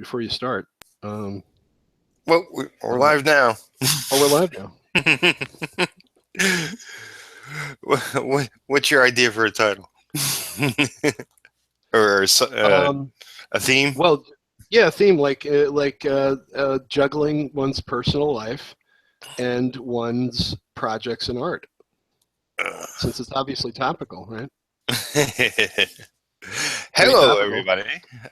before you start. Well, we're live now. Oh, we're live now. What's your idea for a title? Or a theme? Well, yeah, theme like juggling one's personal life and one's projects in art, since it's obviously topical, right? Very Hello, topical. everybody.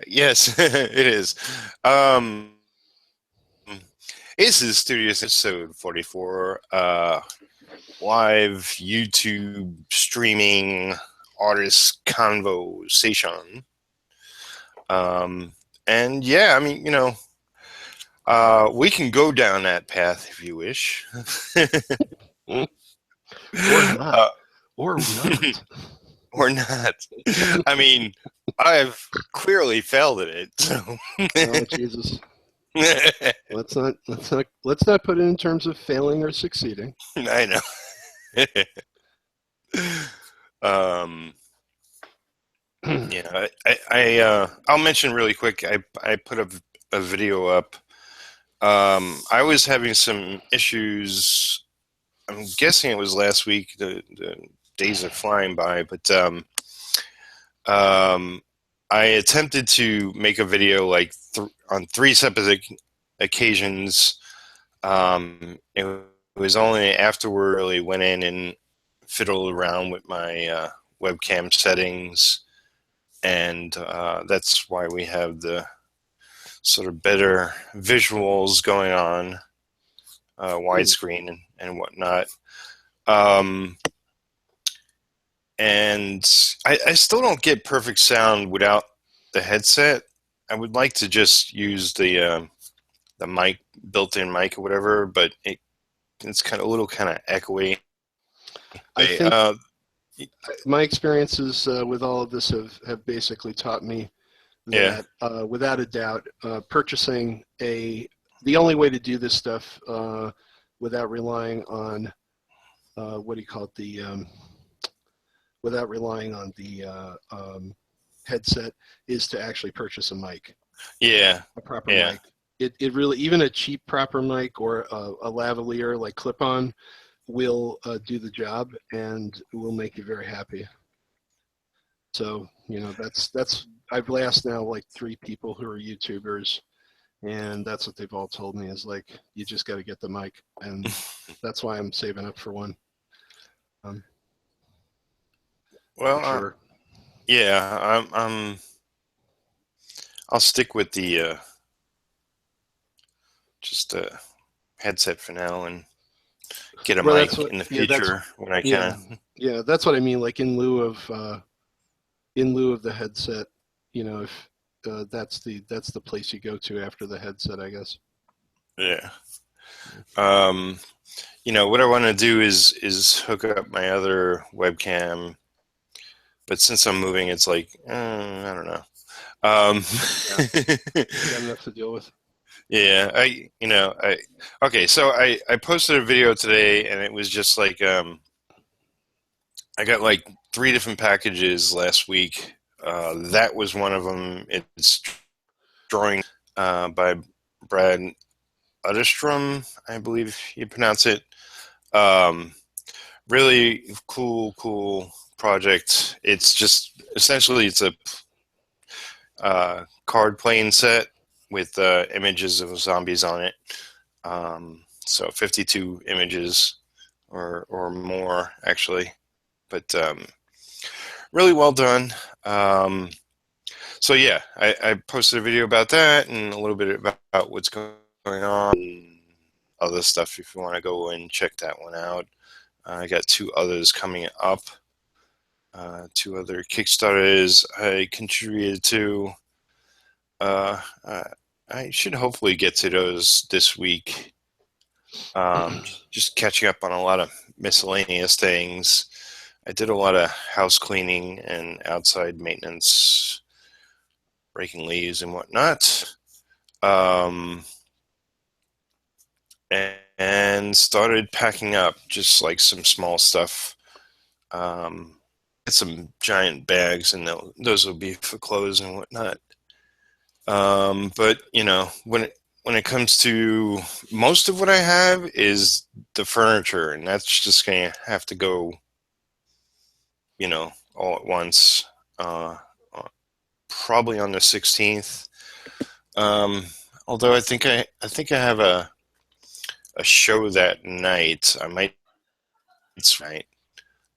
Yes, it is. Um, this is Studios episode 44, live YouTube streaming artist conversation. And yeah, I mean, we can go down that path if you wish. Or not. Or not. Or not. I mean, I've clearly failed at it. So. Oh, Jesus. Let's not put it in terms of failing or succeeding. I know. Yeah, I'll mention really quick. I put a video up. I was having some issues. I'm guessing it was last week. The days are flying by, but I attempted to make a video like on 3 separate occasions. It was only afterward I really went in and fiddled around with my webcam settings, and that's why we have the sort of better visuals going on, widescreen and whatnot. And I still don't get perfect sound without the headset. I would like to just use the mic, built-in mic or whatever, but it's kind of a little kind of echoey. I think my experiences with all of this have basically taught me that, without a doubt, purchasing the only way to do this stuff without relying on without relying on the headset is to actually purchase a mic. Yeah. A proper mic. It really, even a cheap proper mic or a lavalier like clip-on will do the job and will make you very happy. So, that's I've asked now like 3 people who are YouTubers, and that's what they've all told me is like, you just got to get the mic, and that's why I'm saving up for one. Well, sure. I'll stick with the just a headset for now and get a mic in the future when I can. Yeah, that's what I mean. Like in lieu of the headset, if that's the place you go to after the headset, I guess. Yeah. What I want to do is hook up my other webcam, but since I'm moving, it's like I don't know. You got enough to deal with. Yeah, okay. So I posted a video today, and it was just like I got like 3 different packages last week. That was one of them. It's drawing by Brad Utterstrom, I believe you pronounce it. Really cool project. It's just essentially it's a card playing set with images of zombies on it. So 52 images or more actually, but really well done. So yeah, I posted a video about that and a little bit about what's going on and other stuff if you want to go and check that one out. I got 2 others coming up, 2 other Kickstarters I contributed to. I should hopefully get to those this week. Just catching up on a lot of miscellaneous things. I did a lot of house cleaning and outside maintenance, raking leaves and whatnot. And started packing up just like some small stuff. Get some giant bags, and those will be for clothes and whatnot. But when it comes to most of what I have is the furniture, and that's just gonna have to go, all at once. Uh, Probably on the 16th. Um, Although I think I have a show that night. I might tonight.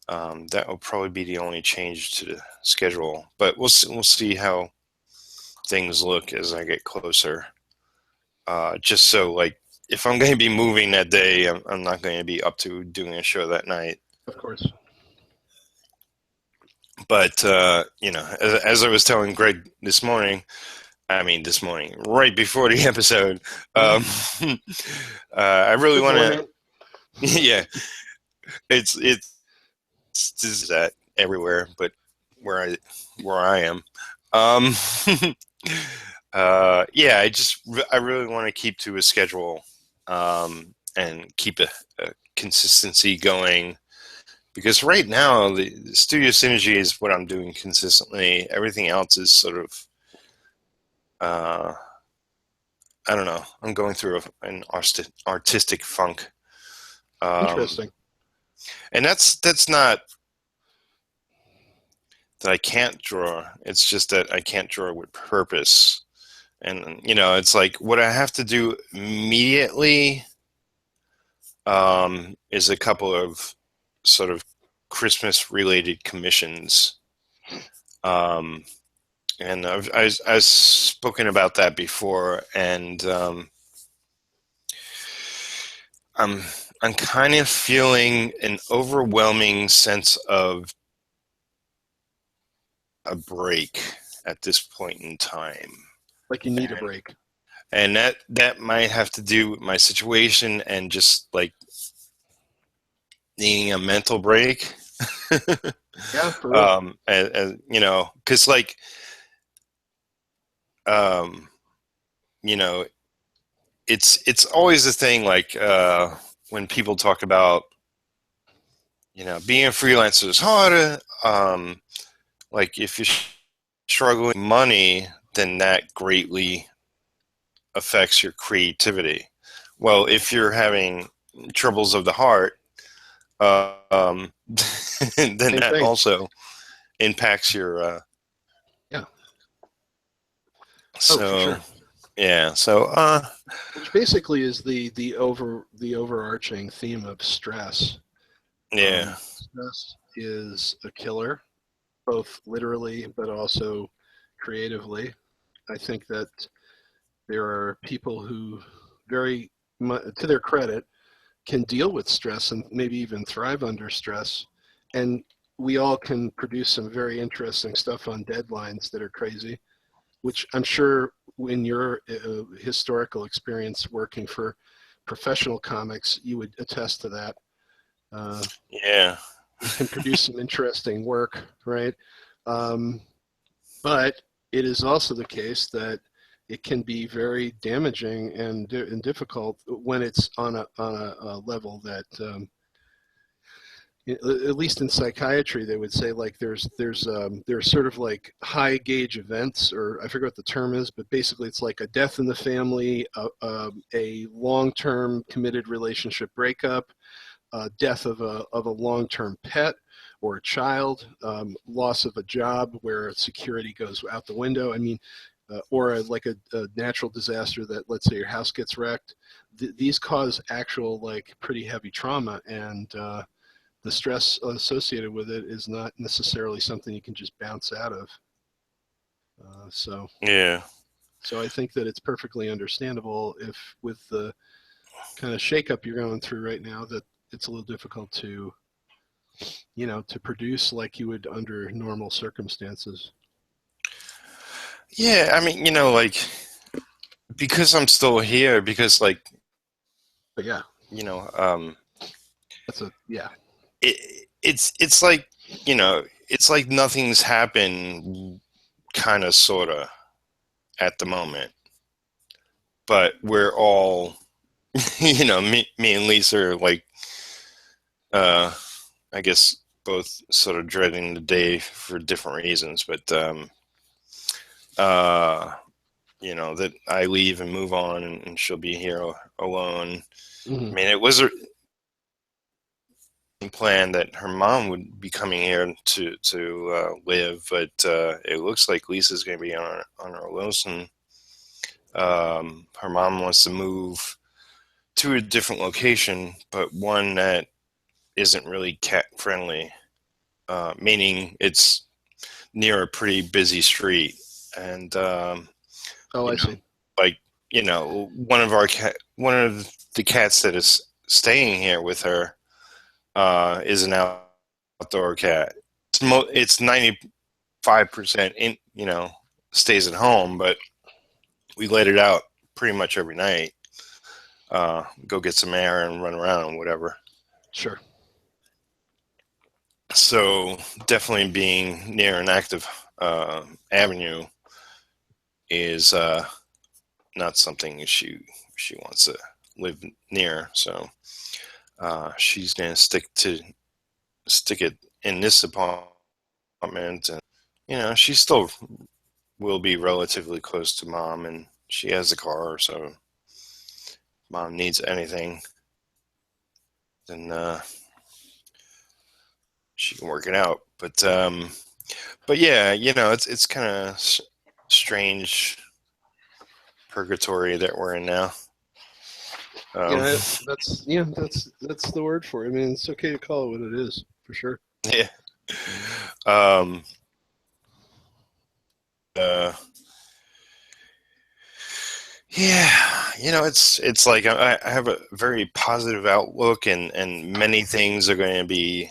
That will probably be the only change to the schedule, but we'll see how things look as I get closer. Just so, like, if I'm going to be moving that day, I'm not going to be up to doing a show that night. Of course. But as I was telling Greg this morning, right before the episode, I really want to. Yeah, it's just that everywhere, but where I am. Um, yeah, I really want to keep to a schedule, and keep a consistency going, because right now the studio synergy is what I'm doing consistently. Everything else is sort of, I don't know. I'm going through an artistic funk. Interesting. And that's not that I can't draw. It's just that I can't draw with purpose. And it's like what I have to do immediately, is a couple of sort of Christmas related commissions. And I've spoken about that before, and I'm kind of feeling an overwhelming sense of a break at this point in time. Like you need a break. And that might have to do with my situation and just like needing a mental break. Yeah, for real. Because like, it's always a thing, like, when people talk about, being a freelancer is harder. Like if you're struggling with money, then that greatly affects your creativity. Well, if you're having troubles of the heart, then that also impacts your. Yeah. So, for sure. Yeah. So, which basically is the overarching theme of stress. Yeah. Stress is a killer, both literally but also creatively. I think that there are people who, very much, to their credit, can deal with stress and maybe even thrive under stress. And we all can produce some very interesting stuff on deadlines that are crazy, which I'm sure in your historical experience working for professional comics, you would attest to that. Yeah. You can produce some interesting work, right? But it is also the case that it can be very damaging and difficult when it's on a level that, at least in psychiatry, they would say, like, there's sort of like high gauge events, or I forget what the term is, but basically it's like a death in the family, a long-term committed relationship breakup, death of a long-term pet or a child, loss of a job where security goes out the window. I mean, or like a natural disaster that, let's say, your house gets wrecked. These cause actual, like, pretty heavy trauma, and the stress associated with it is not necessarily something you can just bounce out of. Yeah. So I think that it's perfectly understandable if, with the kind of shakeup you're going through right now, that it's a little difficult to, to produce like you would under normal circumstances. Yeah, I mean, like, because I'm still here, because, like, But yeah, that's yeah. It's like, it's like nothing's happened, kind of, sort of, at the moment. But we're all, me and Lisa are like, I guess both sort of dreading the day for different reasons. But that I leave and move on, and she'll be here alone. Hmm. I mean, it was a plan that her mom would be coming here to live, but it looks like Lisa's going to be on her Wilson. Her mom wants to move to a different location, but one that isn't really cat friendly, meaning it's near a pretty busy street, and Oh, you I know, see. like one of the cats that is staying here with her is an outdoor cat. It's 95% in, stays at home, but we let it out pretty much every night. Go get some air and run around and whatever. Sure. So definitely being near an active avenue is not something she wants to live near. So she's gonna stick it in this apartment, and she still will be relatively close to mom, and she has a car, so mom needs anything, then she can work it out. But yeah, it's kind of strange purgatory that we're in now. Yeah, that's the word for it. I mean, it's okay to call it what it is, for sure. Yeah. Um, uh, yeah, it's like I have a very positive outlook, and many things are going to be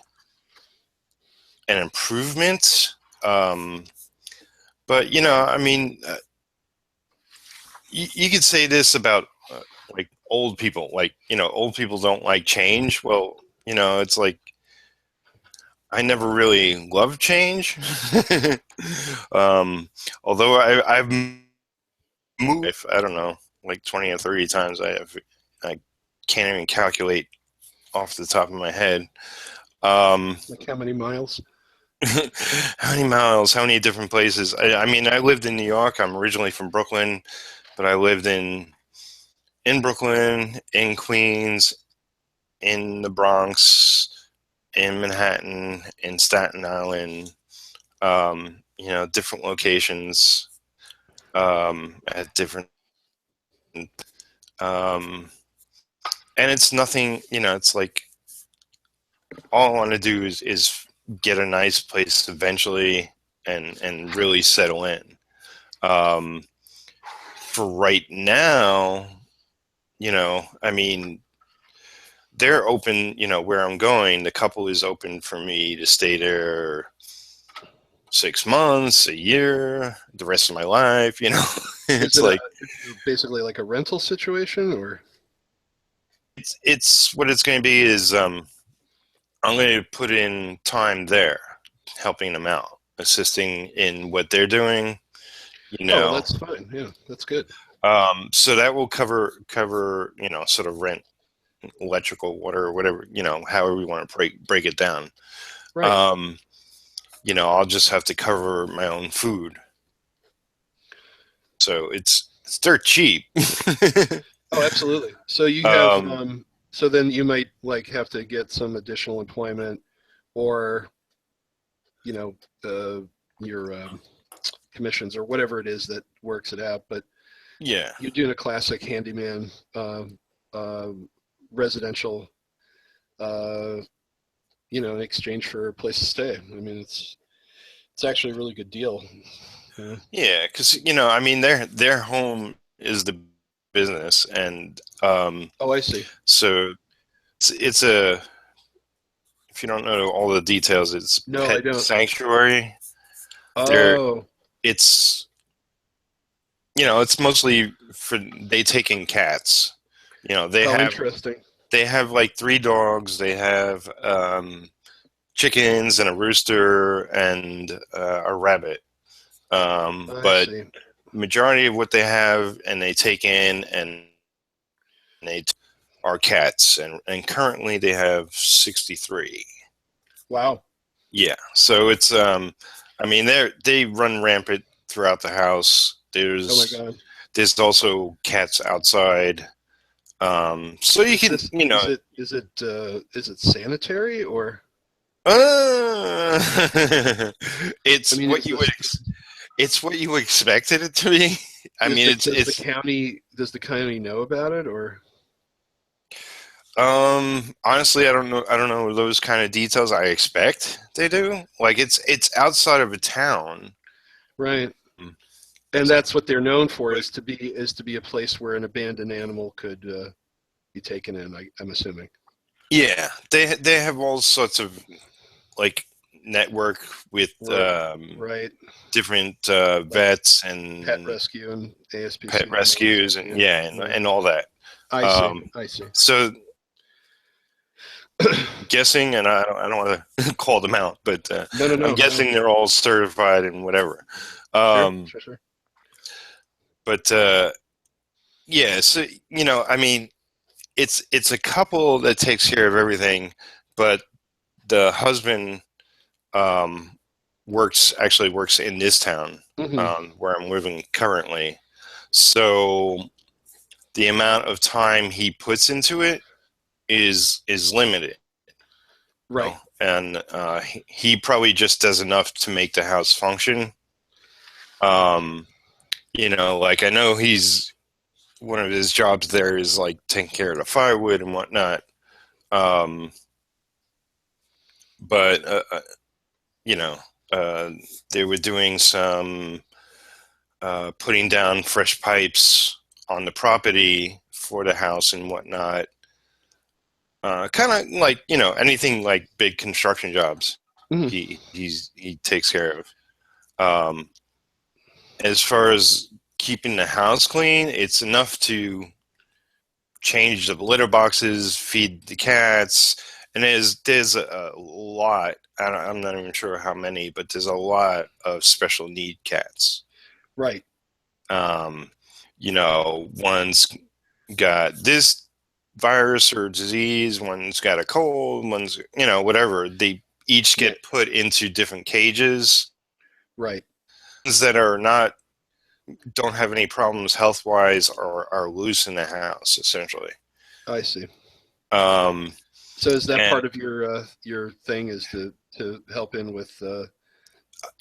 an improvement. But I mean, you could say this about like old people. Like old people don't like change. Well, it's like I never really loved change. um, Although I've moved, I don't know, like 20 or 30 times. I can't even calculate off the top of my head. Like how many miles? How many miles? How many different places? I mean, I lived in New York. I'm originally from Brooklyn, but I lived in Brooklyn, in Queens, in the Bronx, in Manhattan, in Staten Island. Different locations at different. Um, and it's nothing. It's like all I want to do is get a nice place eventually, and really settle in. Um, for right now, I mean, they're open, where I'm going, the couple is open for me to stay there 6 months, a year, the rest of my life, Is it's it like, basically like a rental situation, or? it's what it's going to be is, I'm going to put in time there, helping them out, assisting in what they're doing, you Oh, well, know. that's fine. Yeah, that's good. So that will cover, sort of rent, electrical, water, whatever, however we want to break it down. Right. Um, I'll just have to cover my own food. So it's dirt cheap. Oh, absolutely. So you have, um, so then you might like have to get some additional employment, or you know, your commissions or whatever it is that works it out. But yeah, you're doing a classic handyman uh, residential, uh, in exchange for a place to stay. I mean, it's actually a really good deal. Yeah. yeah, because I mean, their home is the business, and Oh, I see. so it's a if you don't know all the details, it's No, I pet don't. sanctuary. There, Oh, it's it's mostly for they take in cats. They oh, have interesting. like 3 dogs. They have chickens and a rooster and a rabbit. I But see. majority of what they have and they take in and they are cats, and currently they have 63. Wow. Yeah, so it's I mean they run rampant throughout the house. Oh my There's God. there's also cats outside. So you Is can, this is it sanitary or? uh, I it's mean, what is you would, this it's what you expected it to be. I mean, does the county know about it or? honestly, I don't know those kind of details. I expect they do. Like it's outside of a town. Right. Mm. And that's what they're known for But is to be a place where an abandoned animal could be taken in. I'm assuming. yeah, they have all sorts of like network with Right. Right. different Like vets pet and rescue and pet ASPCA and all that rescues stuff. and Yeah. yeah, Yeah. and all that. I see. Um, I see. so guessing, and I don't want to call them out, but No. No. I'm No. No. guessing they're all certified and whatever. Sure. Um, Sure. Sure. but yeah, so I mean, it's a couple that takes care of everything, but the husband um, works in this town Hmm. where I'm living currently. So the amount of time he puts into it is limited, Right. and he probably just does enough to make the house function. Um, like I know he's one of his jobs there is like taking care of the firewood and whatnot. Um, but you know, uh, they were doing some putting down fresh pipes on the property for the house and whatnot. Kind of like anything like big construction jobs, Hmm. he takes care of. Um, as far as keeping the house clean, it's enough to change the litter boxes, feed the cats, and there's a lot. I'm not even sure how many, but there's a lot of special need cats. Right. Um, one's got this virus or disease, one's got a cold, one's whatever. They each Yeah. get put into different cages. Right. Ones that are not don't have any problems health wise are loose in the house essentially. I see. Um, So is that and part of your thing is to help in with care and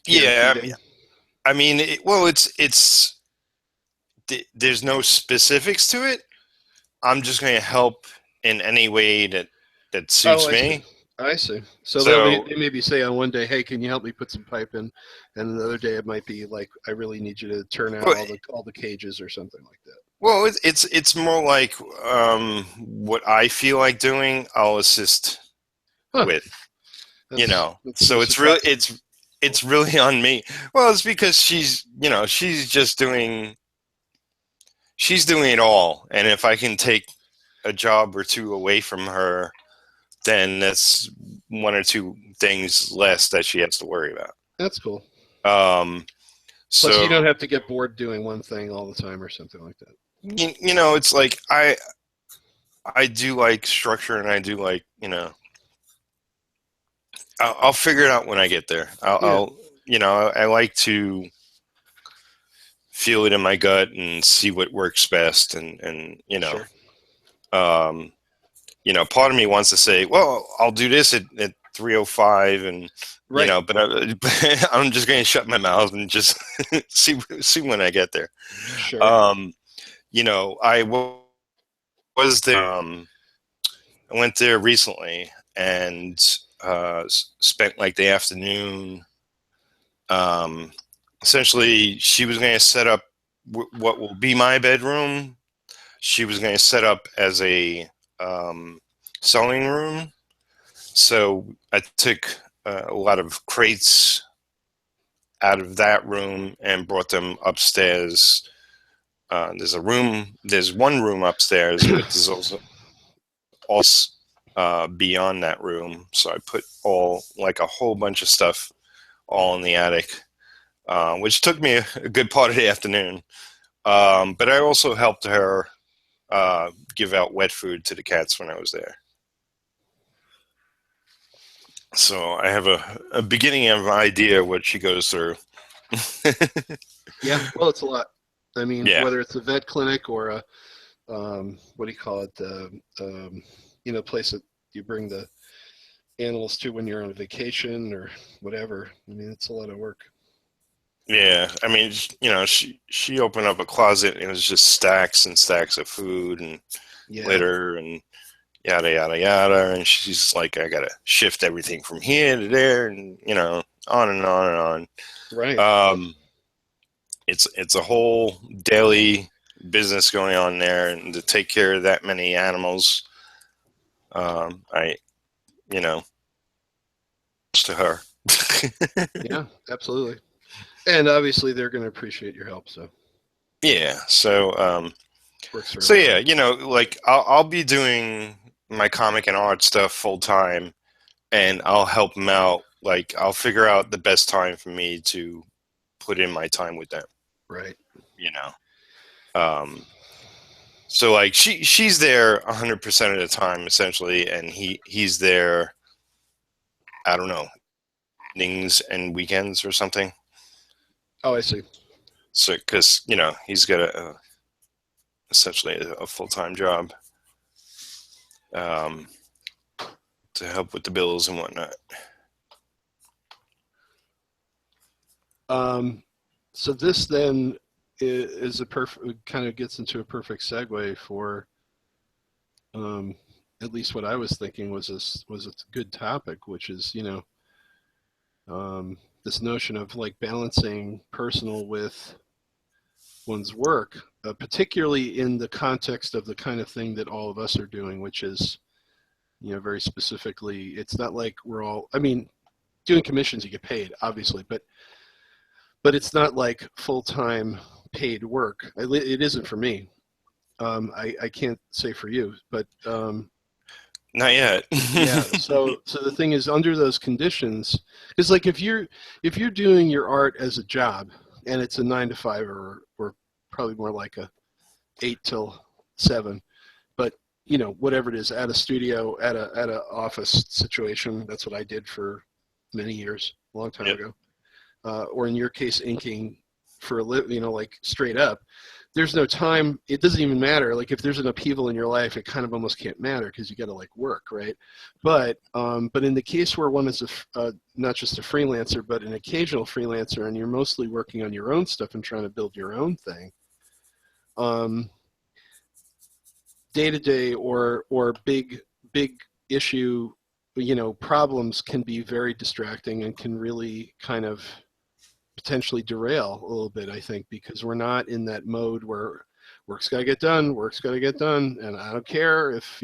yeah, feeding? I mean, there's no specifics to it. I'm just going to help in any way that Oh, suits I see. me. I see. So So, they maybe say on one day, "Hey, can you help me put some pipe in?" And another day it might be like, "I really need you to turn out well, all the cages or something like that." it's more like what I feel like doing. I'll assist Huh. with, That's So pretty surprising. it's really on me. Well, it's because she's doing it all, and if I can take a job or two away from her, then that's one or two things less that she has to worry about. That's cool. Um, Plus, so you don't have to get bored doing one thing all the time or something like that. it's like I do like structure, and I do like I'll figure it out when I get there. Yeah. I like to feel it in my gut and see what works best, and Sure. um, part of me wants to say, well, I'll do this at 3:05, and Right. but I'm just going to shut my mouth and just see when I get there. Sure. Um, was there. I went there recently and spent like the afternoon. Um, essentially, she was going to set up what will be my bedroom. She was going to set up as a sewing room. So I took a lot of crates out of that room and brought them upstairs. There's one room upstairs, but there's also beyond that room. So I put like a whole bunch of stuff all in the attic, which took me a good part of the afternoon. But I also helped her give out wet food to the cats when I was there. So I have a beginning of an idea what she goes through. Yeah. Well, it's a lot. I mean, Yeah. whether it's a vet clinic or a what do you call it? Place that you bring the animals to when you're on vacation or whatever. I mean, it's a lot of work. Yeah. I mean, she opened up a closet and it was just stacks and stacks of food and Yeah. litter and yada yada yada. And she's like, I gotta shift everything from here to there, and on and on and Right. on. It's a whole daily business going on there, and to take care of that many animals, I you know to her. Yeah, absolutely. And obviously, they're going to appreciate your help. So Yeah. So works for so everybody. yeah, like I'll be doing my comic and art stuff full time, and I'll help them out. Like I'll figure out the best time for me to put in my time with them. Right. You know. So like she's there 100% of the time essentially, and he's there. I don't know, evenings and weekends or something. Oh, I see. So because he's got essentially a full time job um, to help with the bills and whatnot. So this then is a perfect kind of gets into a perfect segue for um, at least what I was thinking was a good topic, which is this notion of like balancing personal with one's work, particularly in the context of the kind of thing that all of us are doing, which is very specifically, it's not like we're all. I mean, doing commissions you get paid, obviously, but it's not like full-time paid work. It isn't for me. I can't say for you, but Not yet. yeah. So the thing is, under those conditions, it's like if you're doing your art as a job and it's a 9 to 5 or probably more like a 8 till 7, but whatever it is, at a studio, at a office situation. That's what I did for many years, a long time Yep. ago. Or in your case, inking for a living, like straight up. There's no time. It doesn't even matter. Like if there's an upheaval in your life, it kind of almost can't matter because you got to like work, right? But in the case where one is not just a freelancer, but an occasional freelancer, and you're mostly working on your own stuff and trying to build your own thing, day to day or big issue, problems can be very distracting and can really kind of potentially derail a little bit, I think, because we're not in that mode where work's got to get done, and I don't care if,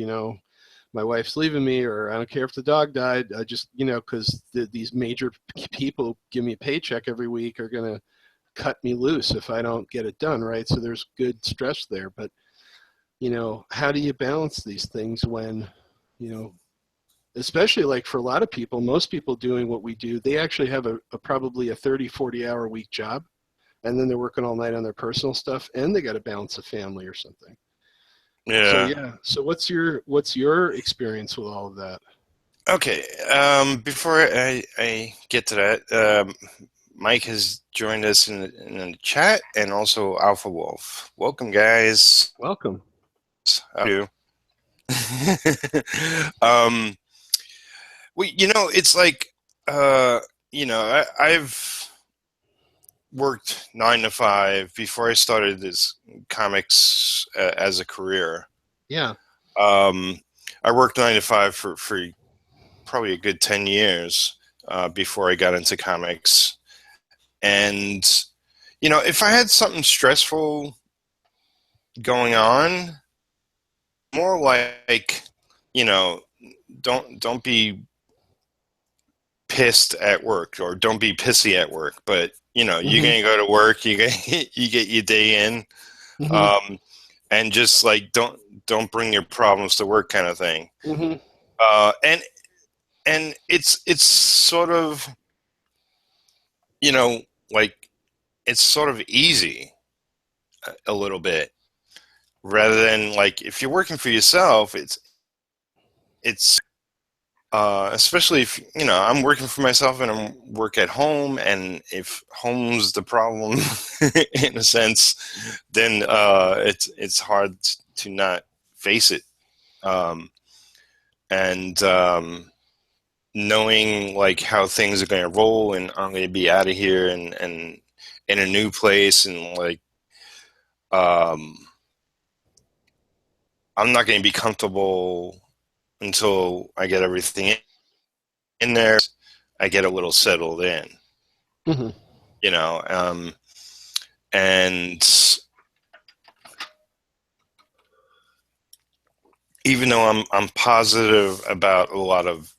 my wife's leaving me, or I don't care if the dog died. I just, because these major people give me a paycheck every week are going to cut me loose if I don't get it done, right? So there's good stress there. But, how do you balance these things when, especially like for a lot of people, most people doing what we do, they actually have probably a 30, 40-hour week job, and then they're working all night on their personal stuff, and they got to balance a family or something. So Yeah. yeah. So what's your experience with all of that? Okay. Before I get to that, Mike has joined us in the chat, and also Alpha Wolf. Welcome, guys. Welcome. How are you? um, well, it's like, I've worked 9 to 5 before I started this comics as a career. Yeah. I worked 9 to 5 for probably a good 10 years before I got into comics. And, if I had something stressful going on, more like, don't be pissed at work, or don't be pissy at work, but you're gonna go to work, you get you get your day in, Mm-hmm. um, and just like don't bring your problems to work, kind of thing. Mm-hmm. And it's sort of, like, it's sort of easy a little bit, rather than like if you're working for yourself, it's especially if I'm working for myself and I'm work at home, and if home's the problem in a sense, then it's hard to not face it. Um, and knowing like how things are going to roll, and I'm going to be out of here and in a new place, and like um, I'm not going to be comfortable until I get everything in there. I get a little settled in, Hmm. you know, and even though I'm positive about a lot of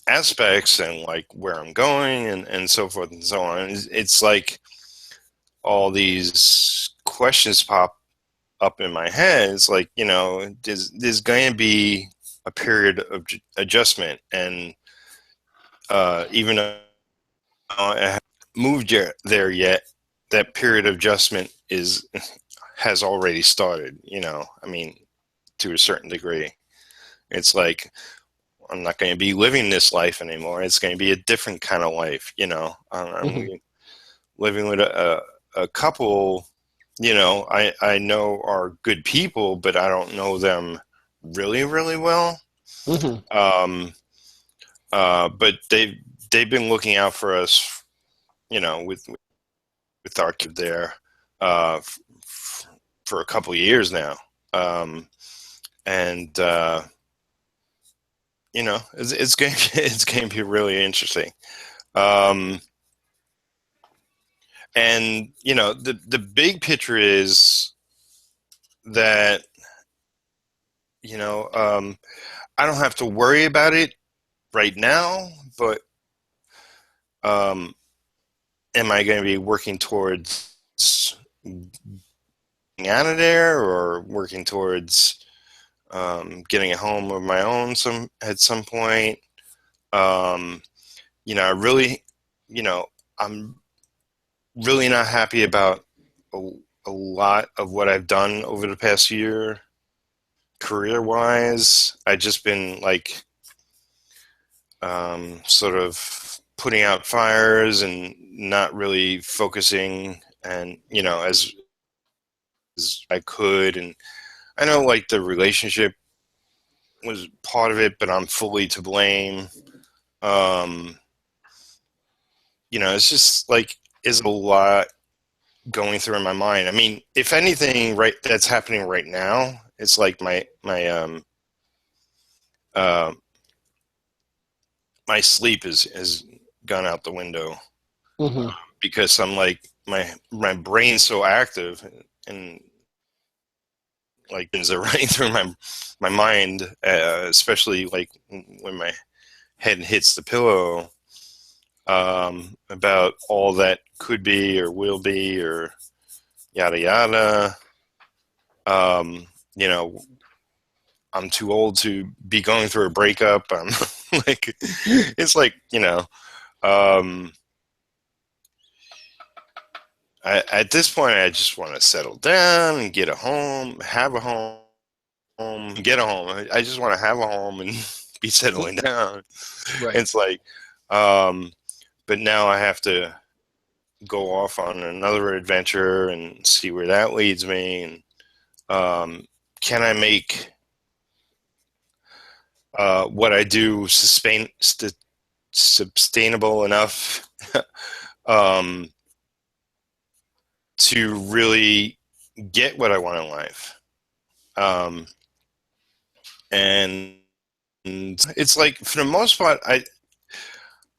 aspects and like where I'm going and so forth and so on, it's like all these questions pop up in my head. It's like, there's going to be a period of adjustment, and even though I haven't moved there yet, that period of adjustment has already started. I mean, to a certain degree, it's like I'm not going to be living this life anymore. It's going to be a different kind of life. I'm Hmm. living with a couple. I know are good people, but I don't know them really, really well. Hmm. Um, but they've been looking out for us, with our kid there for a couple of years now, and it's going it's going to be really interesting. Um, and the big picture is that I don't have to worry about it right now, but um, am I going to be working towards getting out of there, or working towards getting a home of my own at some point? Um, I really, I'm really not happy about a, a lot of what I've done over the past year, career wise. I've just been like sort of putting out fires and not really focusing, and as I could. And I know like the relationship was part of it, but I'm fully to blame. Um, it's just like is a lot going through in my mind. I mean, if anything, right, that's happening right now, it's like uh, my sleep has gone out the window, Hmm. because I'm like my brain's so active, and like things are running through my mind, especially like when my head hits the pillow, about all that could be or will be or yada yada. Um, you know, I'm too old to be going through a breakup. I'm like, it's like, um, at this point, I just want to settle down and get a home, have a home, get a home. I just want to have a home and be settling down. Right. It's like, um, but now I have to go off on another adventure and see where that leads me. And can I make what I do sustainable enough um, to really get what I want in life? Um, and it's like for the most part,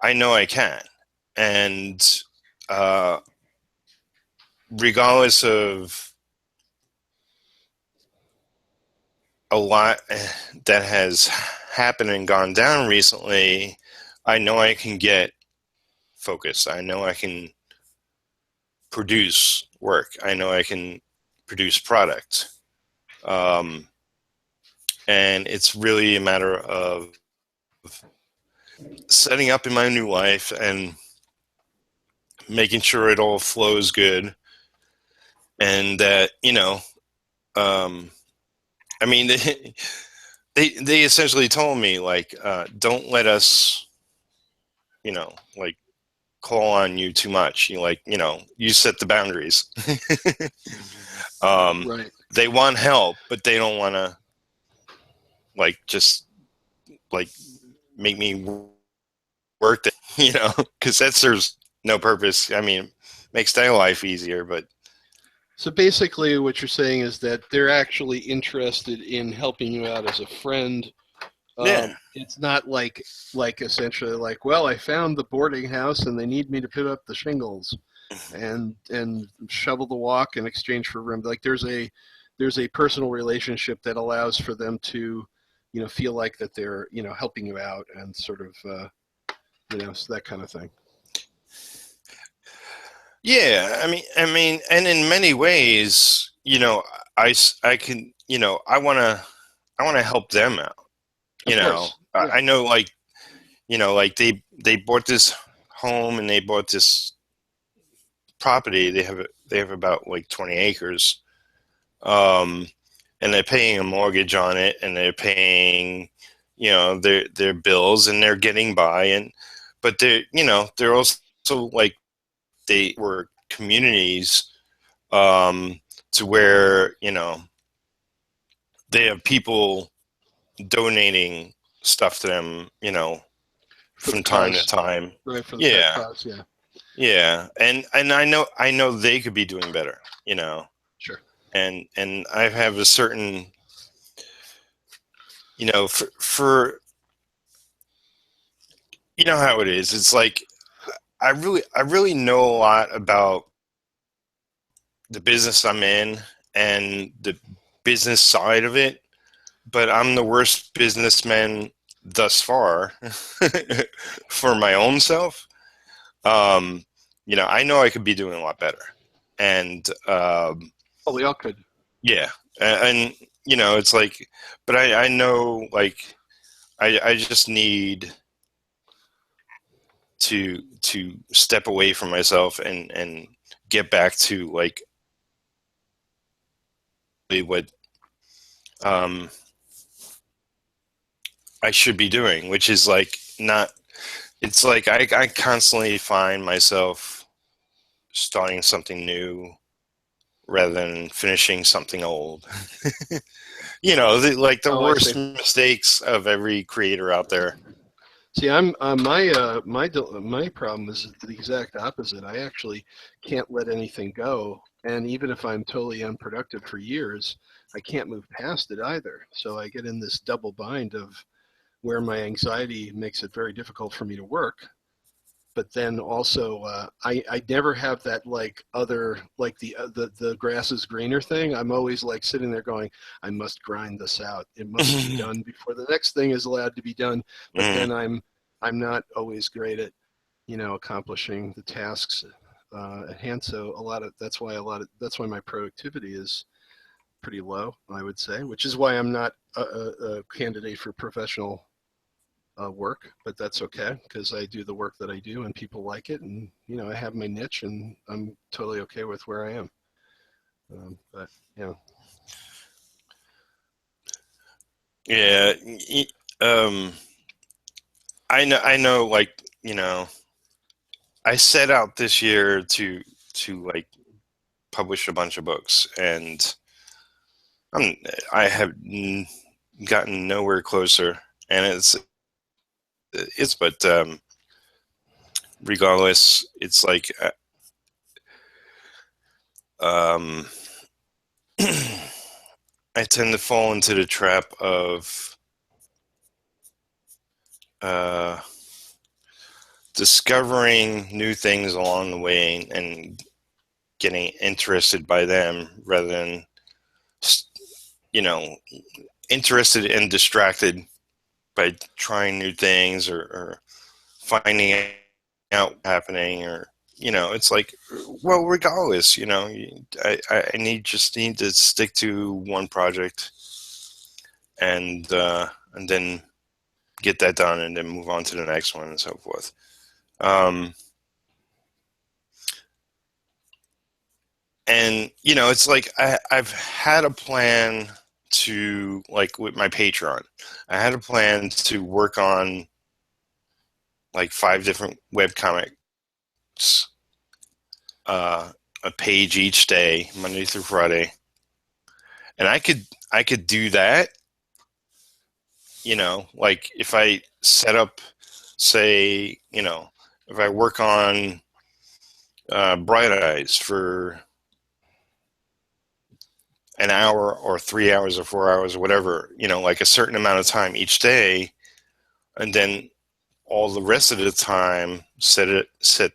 I know I can, and uh, regardless of a lot that has happened and gone down recently, I know I can get focused. I know I can produce work. I know I can produce product. Um, and it's really a matter of setting up in my new life and making sure it all flows good, and that um, I mean they essentially told me like, don't let us, like call on you too much. You set the boundaries. Right. They want help, but they don't want to just like make me work that, because that serves no purpose. I mean, makes their life easier, but So basically, what you're saying is that they're actually interested in helping you out as a friend. yeah, It's not like essentially like, well, I found the boarding house and they need me to put up the shingles and shovel the walk in exchange for room. Like there's a personal relationship that allows for them to, feel like that they're helping you out and sort of so that kind of thing. yeah. I mean, and in many ways, I can, I want to help them out. Of course, yeah. I know, like, like they bought this home and they bought this property. They have about like 20 acres, um, and they're paying a mortgage on it, and they're paying, their bills, and they're getting by, and but they're also like they were communities, um, to where they have people donating stuff to them, For the from time to cause, time. right? For that Yeah, cause, yeah. yeah, and I know they could be doing better, Sure. and I have a certain, for how it is. It's like I really know a lot about the business I'm in and the business side of it, but I'm the worst businessman thus far for my own self. Um, I know I could be doing a lot better, and Oh, we all could. yeah, and it's like, but I know, like, I just need to step away from myself and get back to like what um I should be doing, which is like not. It's like I constantly find myself starting something new rather than finishing something old. Like the Oh, I see. worst mistakes of every creator out there. See, I'm my problem is the exact opposite. I actually can't let anything go, and even if I'm totally unproductive for years, I can't move past it either. So I get in this double bind of where my anxiety makes it very difficult for me to work, but then also I never have that like other like the grass is greener thing. I'm always like sitting there going, I must grind this out. It must be done before the next thing is allowed to be done. But Mm, then I'm not always great at accomplishing the tasks at hand. So that's why my productivity is pretty low, I would say, which is why I'm not a candidate for professional work, but that's okay because I do the work that I do and people like it, and I have my niche, and I'm totally okay with where I am. But yeah, yeah. Um, I know, like, I set out this year to like publish a bunch of books, and I'm I have gotten nowhere closer, and but regardless, it's like, um, I tend to fall into the trap of uh, discovering new things along the way and getting interested by them rather than, you know, interested and distracted by trying new things, or finding out what's happening, or it's like, well, regardless, I just need to stick to one project, and then get that done, and then move on to the next one, and so forth. Um, and it's like I've had a plan to, like with my Patreon, I had a plan to work on like 5 different webcomics, a page each day, Monday through Friday. And I could do that, like if I set up, say, if I work on Bright Eyes for an hour or 3 hours or 4 hours or whatever, like a certain amount of time each day, and then all the rest of the time set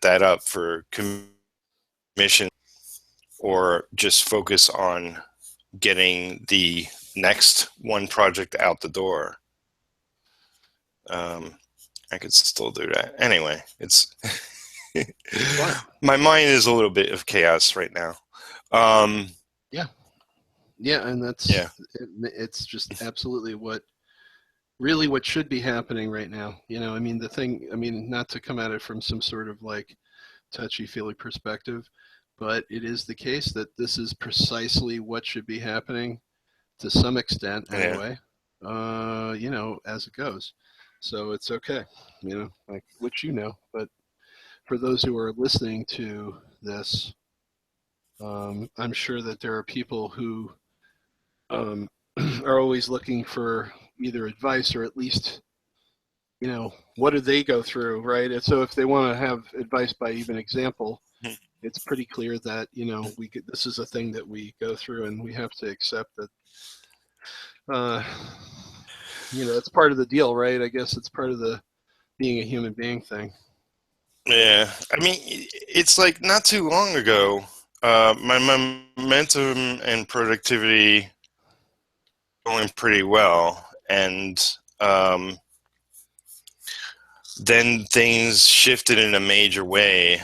that up for commission, or just focus on getting the next one project out the door. I could still do that. Anyway, it's my mind is a little bit of chaos right now. Yeah, and it's just absolutely what should be happening right now. I mean, not to come at it from some sort of like touchy-feely perspective, but it is the case that this is precisely what should be happening to some extent anyway, as it goes. So it's okay, like which but for those who are listening to this, I'm sure that there are people who are always looking for either advice or at least, what do they go through, right? And so if they want to have advice by even example, it's pretty clear that, this is a thing that we go through, and we have to accept that, it's part of the deal, right? I guess it's part of the being a human being thing. Yeah. I mean, it's like not too long ago, my momentum and productivity going pretty well, and then things shifted in a major way,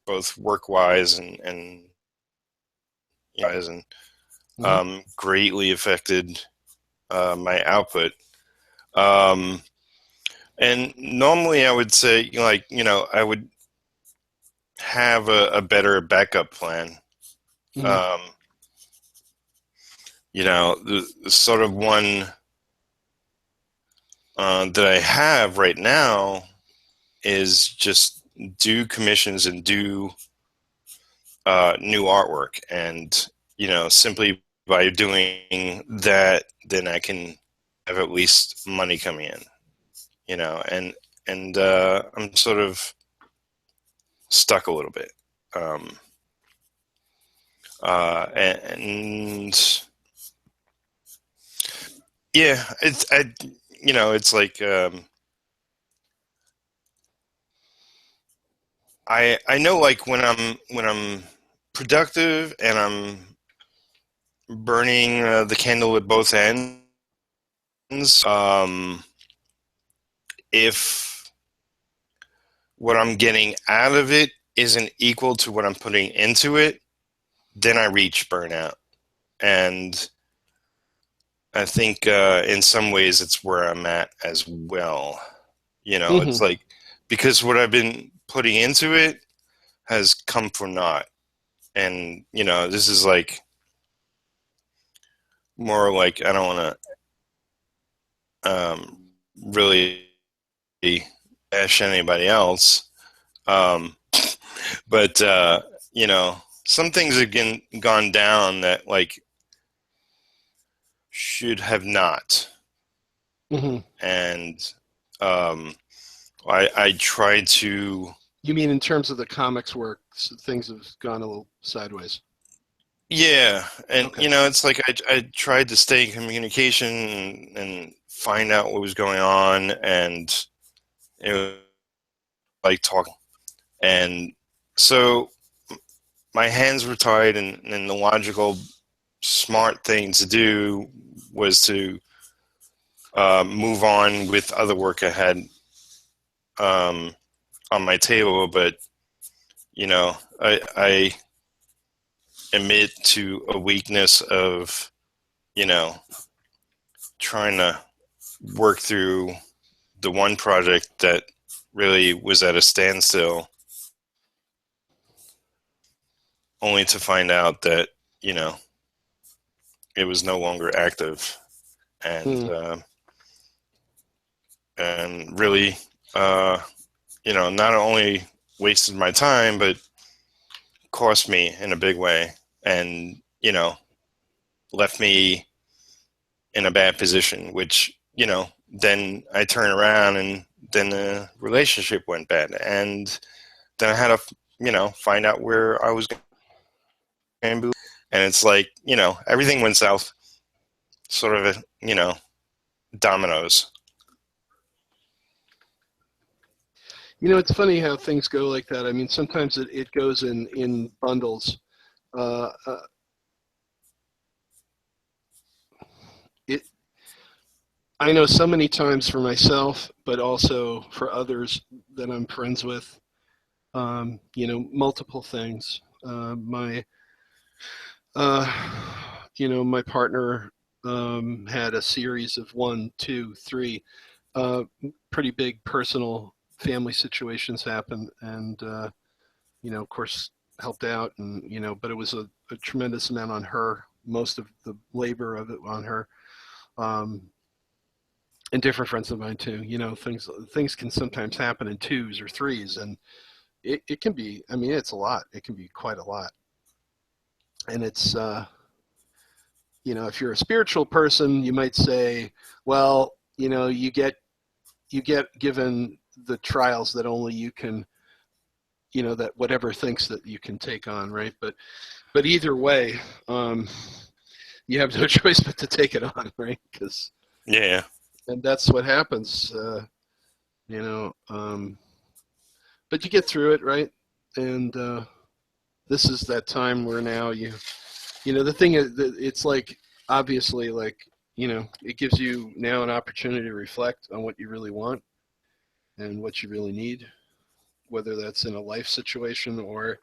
both work-wise and greatly affected my output. And normally I would say, I would have a better backup plan. Mm-hmm. The sort of one that I have right now is just do commissions and do new artwork. And, simply by doing that, then I can have at least money coming in, and I'm sort of stuck a little bit. And yeah, it's like, I know, like when I'm productive and I'm burning the candle at both ends, if what I'm getting out of it isn't equal to what I'm putting into it, then I reach burnout. And I think in some ways it's where I'm at as well. Mm-hmm. It's like, because what I've been putting into it has come for naught. And, this is like more like, I don't want to really bash anybody else. But, some things have gone down that like should have not. Mm-hmm. And I tried to... You mean in terms of the comics work, things have gone a little sideways? Yeah, and okay. It's like I tried to stay in communication and find out what was going on, and it was like talking. And so my hands were tied, and the logical, smart thing to do was to move on with other work I had on my table. But I admit to a weakness of trying to work through the one project that really was at a standstill, only to find out that it was no longer active, and really, not only wasted my time, but cost me in a big way, and left me in a bad position, which then I turn around and then the relationship went bad, and then I had to find out where I was going to be, and it's like everything went south, sort of dominoes. It's funny how things go like that. I mean, sometimes it goes in bundles. Uh, uh, it I know so many times for myself, but also for others that I'm friends with. Multiple things. My partner had a series of one, two, three pretty big personal family situations happen, and of course, helped out, and but it was a tremendous amount on her. Most of the labor of it on her. And different friends of mine too. Things can sometimes happen in twos or threes, and it can be. I mean, it's a lot. It can be quite a lot, and it's if you're a spiritual person, you might say, well, you get given the trials that only you can, that whatever thinks that you can take on, right? But either way, you have no choice but to take it on, right? And that's what happens, but you get through it, right? And this is that time where now the thing is, it's like, obviously, like, it gives you now an opportunity to reflect on what you really want and what you really need, whether that's in a life situation or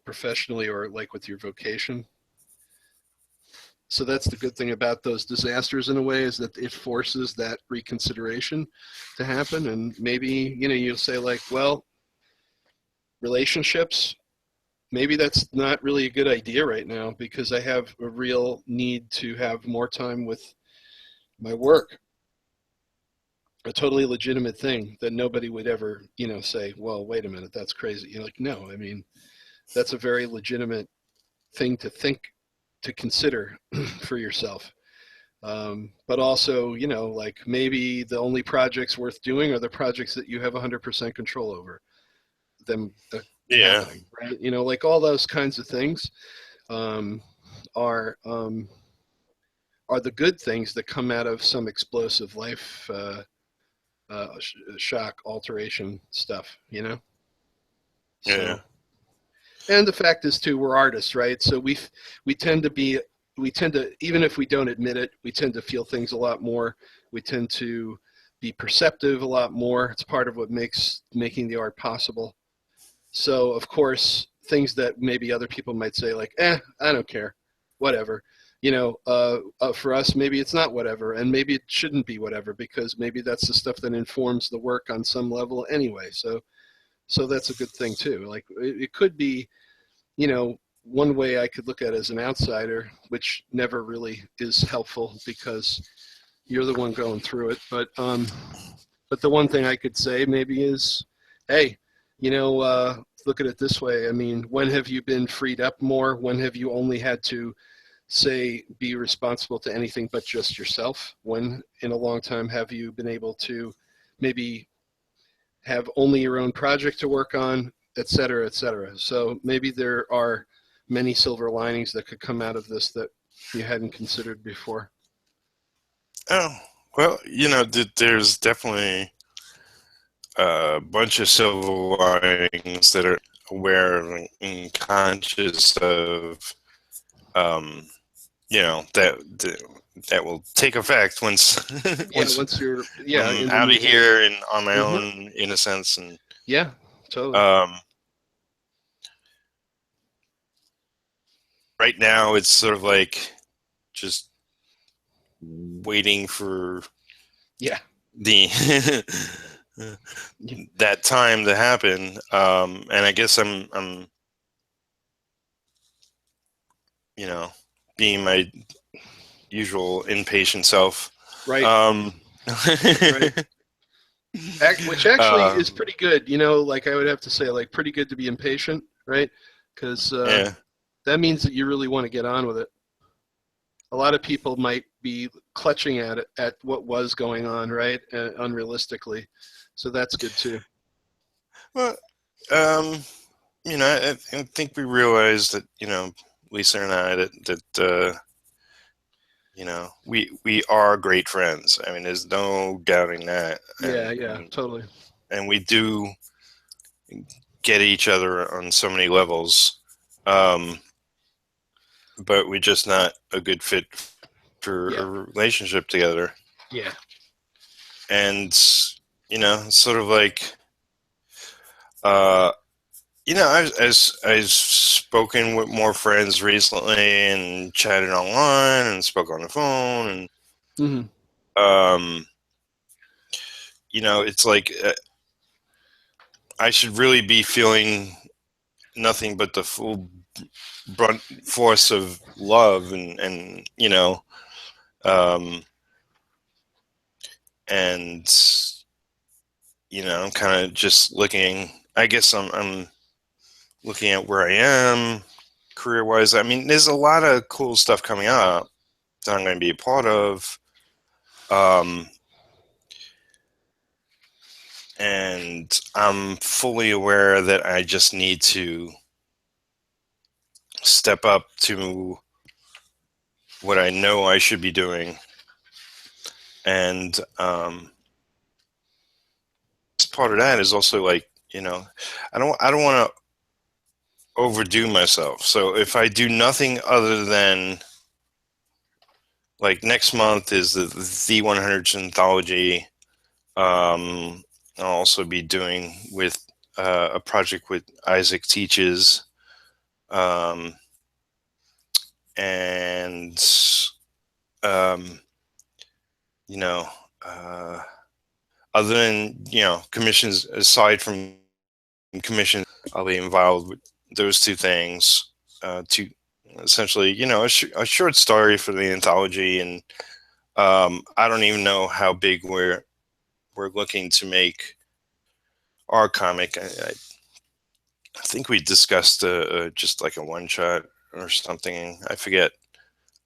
professionally, or like with your vocation. So that's the good thing about those disasters, in a way, is that it forces that reconsideration to happen. And maybe, you'll say, like, well, relationships, maybe that's not really a good idea right now, because I have a real need to have more time with my work. A totally legitimate thing that nobody would ever, say, well, wait a minute, that's crazy. You're like, no, I mean, that's a very legitimate thing to think, to consider for yourself. But also, like, maybe the only projects worth doing are the projects that you have 100% control over them happening, right? Like, all those kinds of things are the good things that come out of some explosive life shock alteration stuff, Yeah. So, and the fact is too, we're artists, right? So we tend to, even if we don't admit it, we tend to feel things a lot more. We tend to be perceptive a lot more. It's part of what makes making the art possible. So, of course, things that maybe other people might say, like, I don't care, whatever. For us, maybe it's not whatever, and maybe it shouldn't be whatever, because maybe that's the stuff that informs the work on some level anyway. So that's a good thing too. Like, it could be, one way I could look at it as an outsider, which never really is helpful because you're the one going through it. But the one thing I could say maybe is, hey, look at it this way. I mean, when have you been freed up more? When have you only had to, say, be responsible to anything but just yourself? When in a long time have you been able to maybe have only your own project to work on, et cetera, et cetera? So maybe there are many silver linings that could come out of this that you hadn't considered before. Oh, well, there's definitely a bunch of silver linings that are aware and conscious of, that will take effect once once you're I'm out of here and on my own, in a sense. And yeah, totally. Right now, it's sort of like just waiting for the that time to happen. And I guess I'm being my usual impatient self. Right. Right. Which actually uh, is pretty good. You know, like I would have to say, like pretty good to be impatient, right? Because yeah. that means that you really want to get on with it. A lot of people might be clutching at it, at what was going on, right? Unrealistically. So that's good too. Well, um, I think we realized that, Lisa and I, that we are great friends. I mean, there's no doubting that, Yeah, yeah, totally. and we do get each other on so many levels, um, but we're just not a good fit for Yeah, a relationship together. yeah, And sort of like, uh, I've spoken with more friends recently and chatted online and spoke on the phone, and hmm um, it's like, I should really be feeling nothing but the full brunt force of love, and um, and I'm kind of just looking. I guess I'm looking at where I am career wise. I mean, there's a lot of cool stuff coming up that I'm going to be a part of. Um, and I'm fully aware that I just need to step up to what I know I should be doing. And part of that is also like, I don't want to overdo myself. So if I do nothing other than, like, next month is the 100 anthology. I'll also be doing with a project with Isaac Teaches, and um, you know, uh, other than commissions, aside from commissions, I'll be involved with those two things. To essentially, a short story for the anthology, and I don't even know how big we're looking to make our comic. I think we discussed just like a one shot or something. I forget.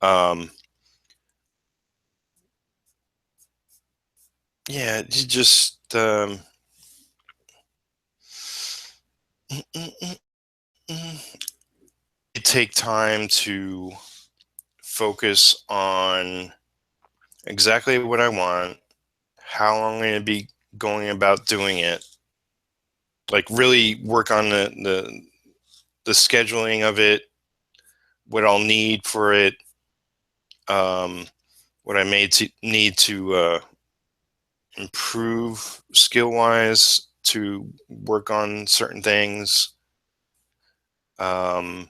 Um, yeah, just take time to focus on exactly what I want, how I'm going to be going about doing it, like really work on the scheduling of it, what I'll need for it, um, what I may need to improve skill wise to work on certain things. Um,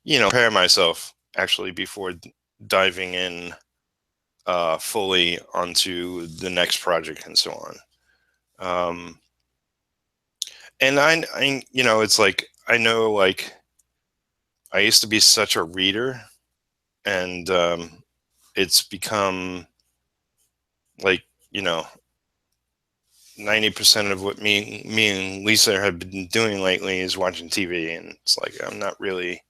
prepare myself actually before diving in fully onto the next project and so on. Um, and it's like, I know, like, I used to be such a reader, and it's become like, 90% of what me and Lisa have been doing lately is watching TV, and it's like I'm not really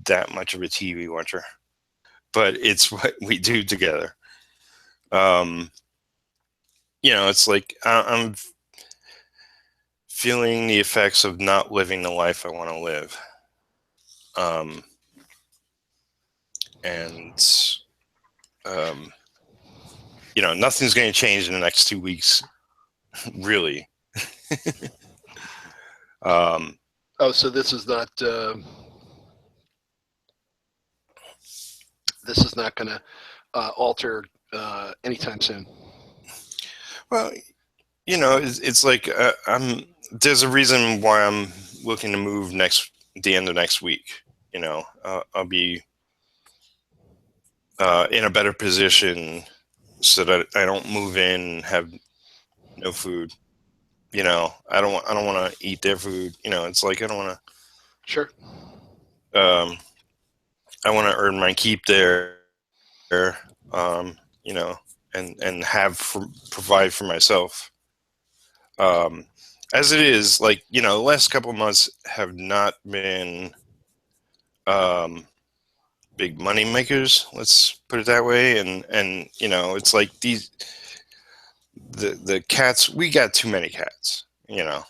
that much of a TV watcher, but it's what we do together. Um, it's like I'm feeling the effects of not living the life I want to live. Um, and um, nothing's going to change in the next 2 weeks, really. um, Oh, so this is not going to alter anytime soon. well, it's like, there's a reason why I'm looking to move the end of next week. I'll be in a better position so that I don't move in and have no food. I don't want to eat their food. It's like I don't want to. Sure. I want to earn my keep there, you know, and provide for myself. As it is, like, you know, the last couple of months have not been big money makers. Let's put it that way. And you know, it's like the cats. We got too many cats. You know,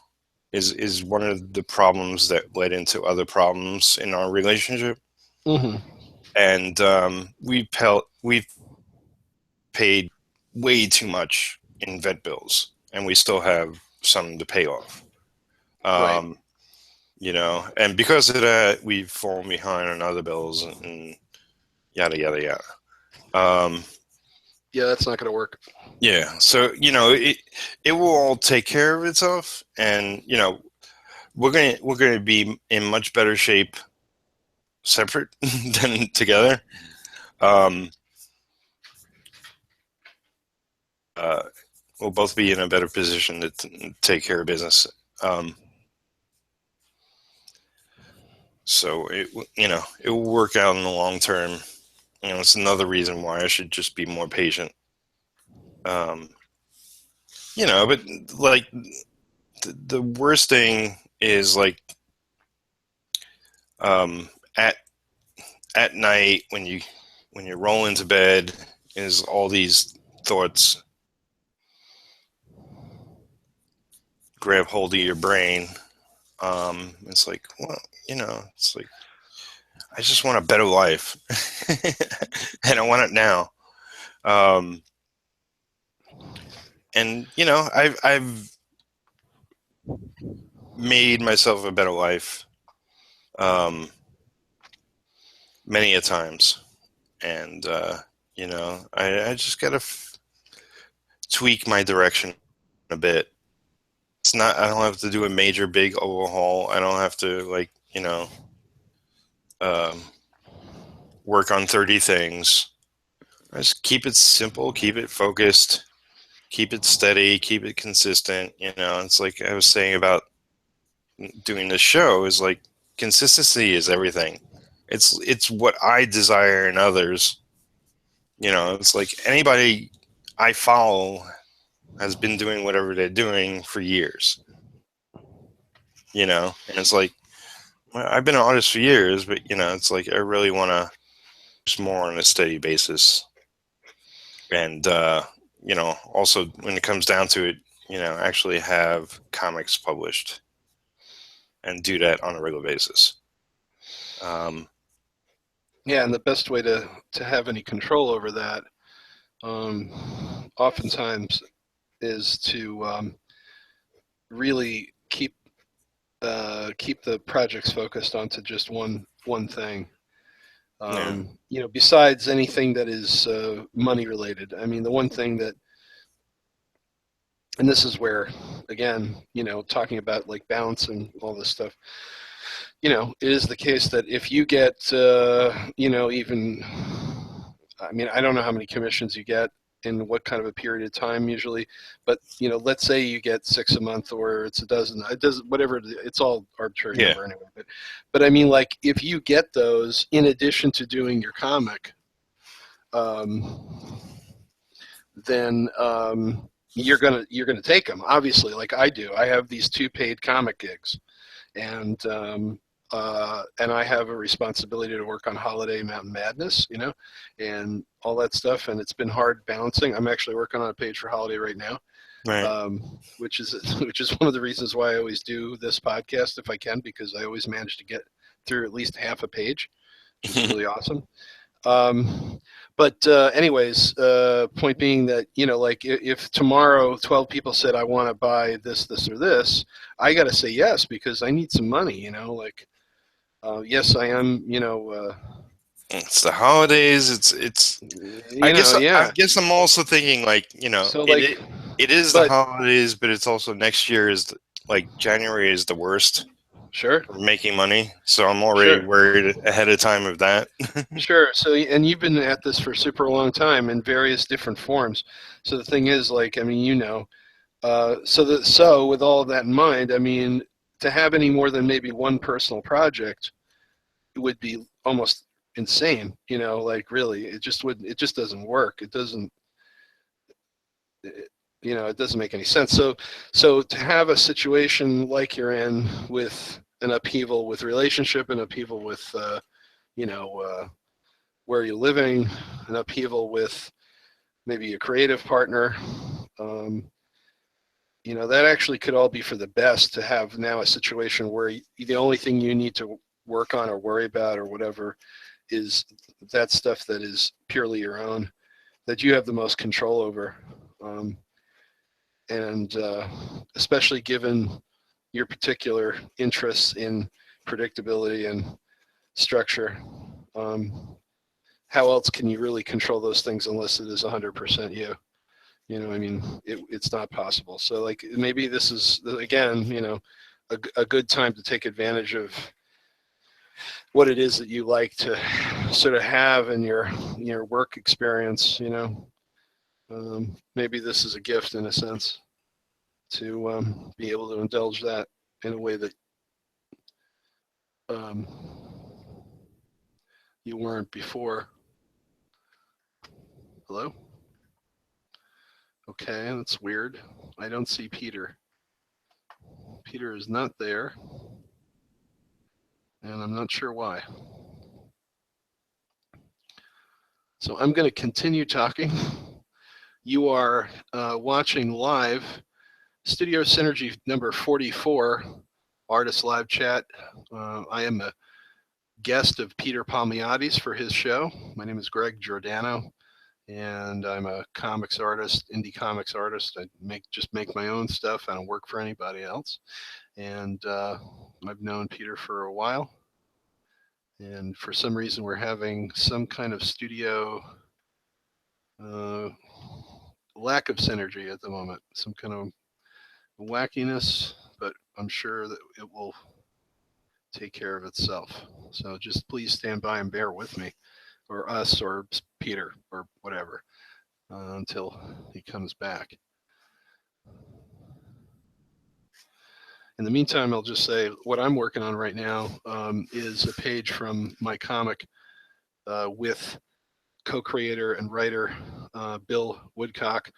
is one of the problems that led into other problems in our relationship. Mm-hmm. And we've paid way too much in vet bills, and we still have some to pay off. Right. You know, and because of that, we've fallen behind on other bills and yada yada yada. Yeah, that's not going to work. Yeah, so you know, it will all take care of itself, and you know, we're gonna be in much better shape separate than together. Um, uh, we'll both be in a better position to take care of business. So you know, it will work out in the long term. You know, it's another reason why I should just be more patient. You know, but like the worst thing is like um, at at night when you roll into bed is all these thoughts grab hold of your brain. It's like, well, you know, it's like I just want a better life, and I want it now. Um, and you know, I've made myself a better life um, many a times, and you know, I just gotta tweak my direction a bit. It's not. I don't have to do a major big overhaul. I don't have to like, you know, um, work on 30 things. I just keep it simple, keep it focused, keep it steady, keep it consistent. You know, it's like I was saying about doing this show is like consistency is everything. It's what I desire in others. You know, it's like anybody I follow has been doing whatever they're doing for years. You know, and it's like, well, I've been an artist for years, but you know, it's like I really want to do more on a steady basis. And you know, also when it comes down to it, you know, actually have comics published and do that on a regular basis. Yeah, and the best way to have any control over that, oftentimes, is to really keep the projects focused onto just one thing. Yeah. You know, besides anything that is money related. I mean, the one thing that, and this is where, again, you know, talking about like balancing all this stuff, you know, it is the case that if you get, you know, even, I mean, I don't know how many commissions you get in what kind of a period of time usually, but you know, let's say you get 6 a month or it's a dozen, it does whatever, it's all arbitrary Yeah. number anyway. But I mean, like if you get those in addition to doing your comic, then you're gonna take them. Obviously, like I do. I have these 2 paid comic gigs, and I have a responsibility to work on Holiday Mountain Madness, you know, and all that stuff. And it's been hard balancing. I'm actually working on a page for Holiday right now, Right. which is one of the reasons why I always do this podcast if I can, because I always manage to get through at least half a page, which is really awesome. But anyways, point being that, you know, like if tomorrow 12 people said I want to buy this, this, or this, I got to say yes because I need some money. You know, like yes, I am. You know, It's the holidays. It's. you know, I yeah. guess I'm also thinking like, you know, So like, it is the but holidays, but it's also next year is like January is the worst sure, for making money. So I'm already sure, worried ahead of time of that. sure. So and you've been at this for a super long time in various different forms. So the thing is, like, I mean, you know, so with all of that in mind, I mean, to have any more than maybe one personal project would be almost insane, like really, it just doesn't work. It doesn't, it doesn't make any sense. So to have a situation like you're in, with an upheaval with relationship, an upheaval with, where you're living, an upheaval with maybe a creative partner, that actually could all be for the best, to have now a situation where the only thing you need to work on or worry about or whatever is that stuff that is purely your own, that you have the most control over. And especially given your particular interests in predictability and structure, how else can you really control those things unless it is 100% you? It's not possible. So like, maybe this is, again, a good time to take advantage of what it is that you like to sort of have in your work experience. Maybe this is a gift in a sense, to be able to indulge that in a way that you weren't before. Hello? Okay, that's weird. I don't see Peter. Peter is not there, and I'm not sure why. So I'm going to continue talking. You are watching live Studio Synergy number 44, Artist Live Chat. I am a guest of Peter Palmiotti's for his show. My name is Greg Giordano, and I'm a comics artist, indie comics artist. I just make my own stuff. I don't work for anybody else. And I've known Peter for a while. And for some reason, we're having some kind of studio lack of synergy at the moment, some kind of wackiness, but I'm sure that it will take care of itself. So just please stand by and bear with me, or us, or Peter, or whatever, until he comes back. In the meantime, I'll just say what I'm working on right now is a page from my comic with co-creator and writer Bill Woodcock,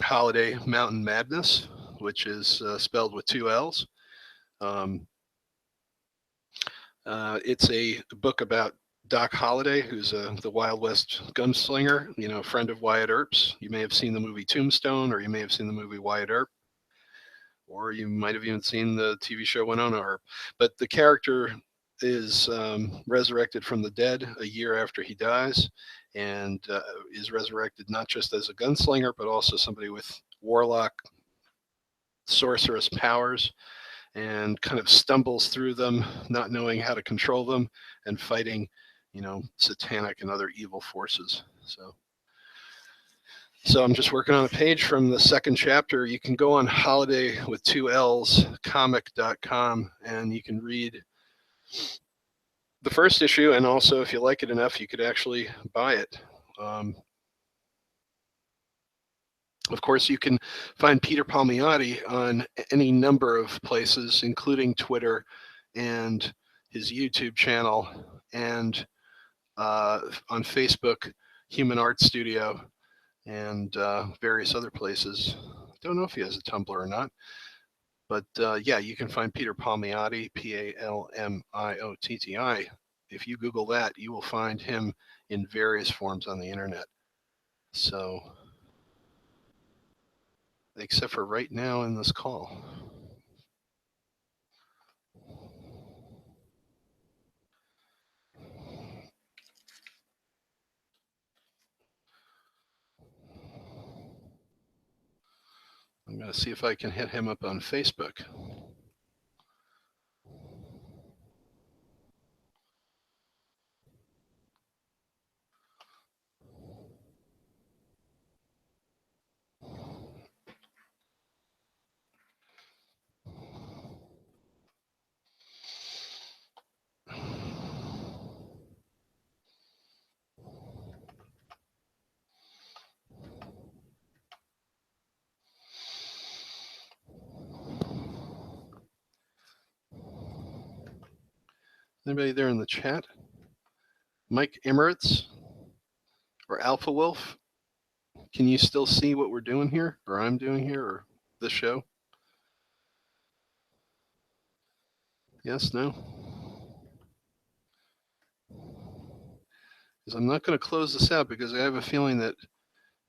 Holiday Mountain Madness, which is spelled with 2 L's. It's a book about Doc Holliday, who's the Wild West gunslinger, friend of Wyatt Earp's. You may have seen the movie Tombstone, or you may have seen the movie Wyatt Earp, or you might have even seen the TV show Winona Earp. But the character is resurrected from the dead a year after he dies, and is resurrected not just as a gunslinger, but also somebody with warlock, sorceress powers, and kind of stumbles through them, not knowing how to control them, and fighting, satanic and other evil forces. So I'm just working on a page from the second chapter. You can go on Holiday with 2 L's comic.com, and you can read the first issue, and also, if you like it enough, you could actually buy it. Of course, you can find Peter Palmiotti on any number of places, including Twitter and his YouTube channel, and on Facebook, Human Art Studio, and various other places. Don't know if he has a Tumblr or not, but yeah, you can find Peter Palmiotti, Palmiotti. If you Google that, you will find him in various forms on the internet. So, except for right now in this call. I'm going to see if I can hit him up on Facebook. Anybody there in the chat? Mike Emirates or Alpha Wolf? Can you still see what we're doing here, or I'm doing here, or the show? Yes, no? Because I'm not going to close this out because I have a feeling that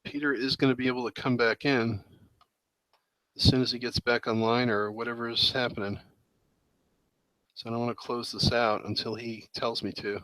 Peter is going to be able to come back in as soon as he gets back online or whatever is happening. So I don't want to close this out until he tells me to.